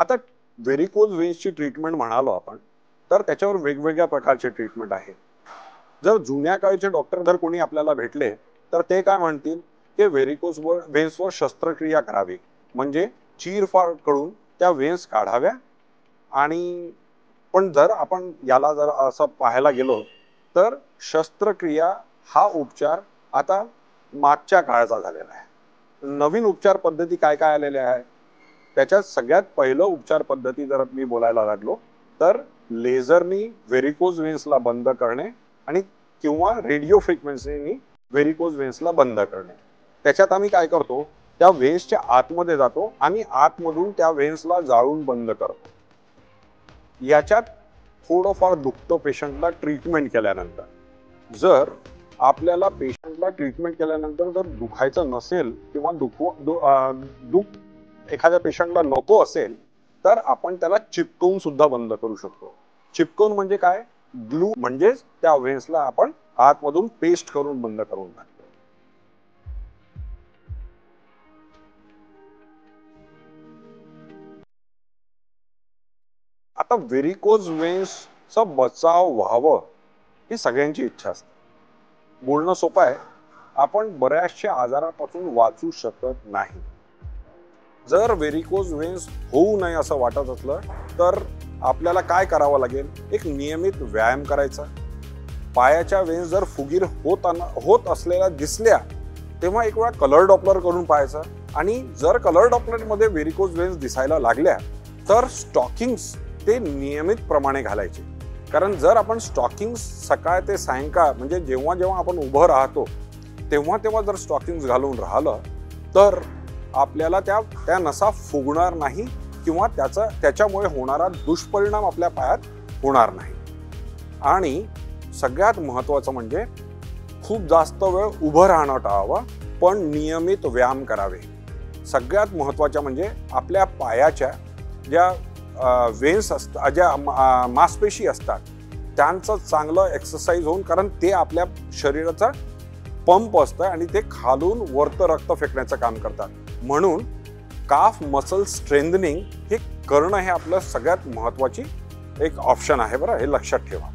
आता varicose वेन्सची treatment म्हणालो आपण, तर त्याच्यावर वेगवेगळ्या प्रकारचे ट्रीटमेंट आहे. जर जुन्या काळचे डॉक्टर जर कोणी आपल्याला भेटले तर ते काय म्हणतील की व्हेरिकोज वेन्सवर शस्त्रक्रिया करावी, म्हणजे चीरफाड करून त्या वेन्स काढाव्या. आणि पण जर आपण याला जर असं पाहायला गेलो तर शस्त्रक्रिया हा उपचार आता मागच्या काळाचा झालेला आहे. नवीन उपचार पद्धती काय काय आलेल्या आहे, त्याच्यात सगळ्यात पहिलं उपचार पद्धती जर मी बोलायला लागलो तर लेझरनी व्हेरिकोज वेन्सला बंद करणे आणि किंवा रेडिओ फ्रिक्वेन्सीनी व्हेरिकोज वेन्सला बंद करणे. त्याच्यात आम्ही काय करतो, त्या वेन्सच्या आतमध्ये जातो आणि आतमधून त्या वेन्सला जाळून बंद करतो. याच्यात थोडंफार दुखतं पेशंटला ट्रीटमेंट केल्यानंतर. जर आपल्याला पेशंटला ट्रीटमेंट केल्यानंतर जर दुखायचं नसेल किंवा दुख एखाद्या पेशंटला नको असेल तर आपण त्याला चिपकवून सुद्धा बंद करू शकतो. चिपकवून म्हणजे काय, ग्लू म्हणजेच त्या वेन्सला आपण आतमधून पेस्ट करून बंद करून टाकतो. आता व्हेरिकोज वेन्सचा बचाव व्हावं ही सगळ्यांची इच्छा असते. बोलणं सोपं आहे, आपण बऱ्याचशा आजारापासून वाचू शकत नाही. जर व्हेरिकोज वेन्स होऊ नये असं वाटत असलं तर आपल्याला काय करावं लागेल, एक नियमित व्यायाम करायचा. पायाच्या वेन्स जर फुगीर होत असलेल्या दिसल्या तेव्हा एक वेळा कलर डॉपलर करून पाहायचं. आणि जर कलर डॉपलरमध्ये व्हेरिकोज वेन्स दिसायला लागल्या तर स्टॉकिंग्स ते नियमित प्रमाणे घालायचे. कारण जर आपण स्टॉकिंग्स सकाळ ते सायंकाळ म्हणजे जेव्हा जेव्हा आपण उभं राहतो तेव्हा तेव्हा जर स्टॉकिंग्स घालून राहिलं तर आपल्याला त्या नसा फुगणार नाही किंवा त्याच्यामुळे होणारा दुष्परिणाम आपल्या पायात होणार नाही. आणि सगळ्यात महत्त्वाचं म्हणजे खूप जास्त वेळ उभं राहणं टाळावं, पण नियमित व्यायाम करावे. सगळ्यात महत्त्वाचं म्हणजे आपल्या पायाच्या ज्या वेन्स असतात, ज्या मांसपेशी असतात त्यांचं चांगलं एक्सरसाइज होऊन, कारण ते आपल्या शरीराचा पंप असतं आणि ते खालून वरतं रक्त फेकण्याचं काम करतात. म्हणून काफ मसल स्ट्रेंथनिंग हे करणं हे आपलं सगळ्यात महत्त्वाची एक ऑप्शन आहे. बरं, हे लक्षात ठेवा.